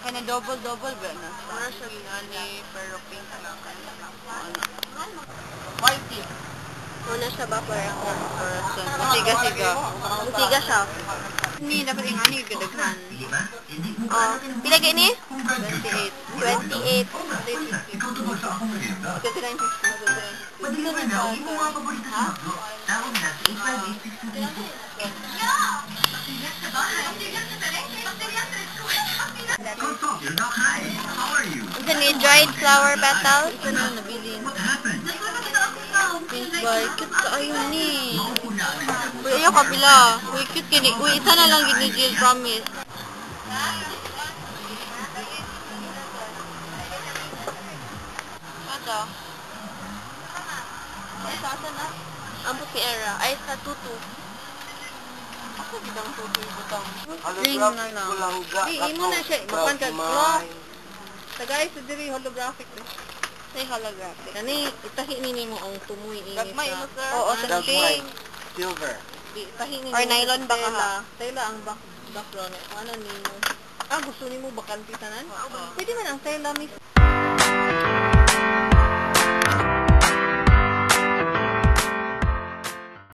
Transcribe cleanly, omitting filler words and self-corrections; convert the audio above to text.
kana double ba na? Mura siya ginani, pero pink lang. Whitey. Muna siya ba fluorescent? Masiga-siga. Masiga siya. Ni dapat yung ani kadaghan. Oh, pila gini? 28. 28. Kasi lang pwede ka na ha? Ito ni dried flower petals. Ito na nabilin. Pink boy, cute ka ayun ni. Uy, ayaw kabila. Uy, cute kini. Uy, isa na lang gini, Jill, promise. Ito. Ay, saan na? Ang puti era. Ay, sa tutu. Ako bidang tutu butang. Ring na lang. Imo na siya. Mapan ka. Tagay sa diri holographic. Say holographic. Kani, itahi ni mo ang tumoy ini Gagmay mo, sir. Oo, sa Gagmay. pink. Silver. Itahi ni Or nylon ba ka, ha? Tela ang background. Ano ni mo? Gusto ni mo bakante tanan? Oo. Pwede man ang tela mismo.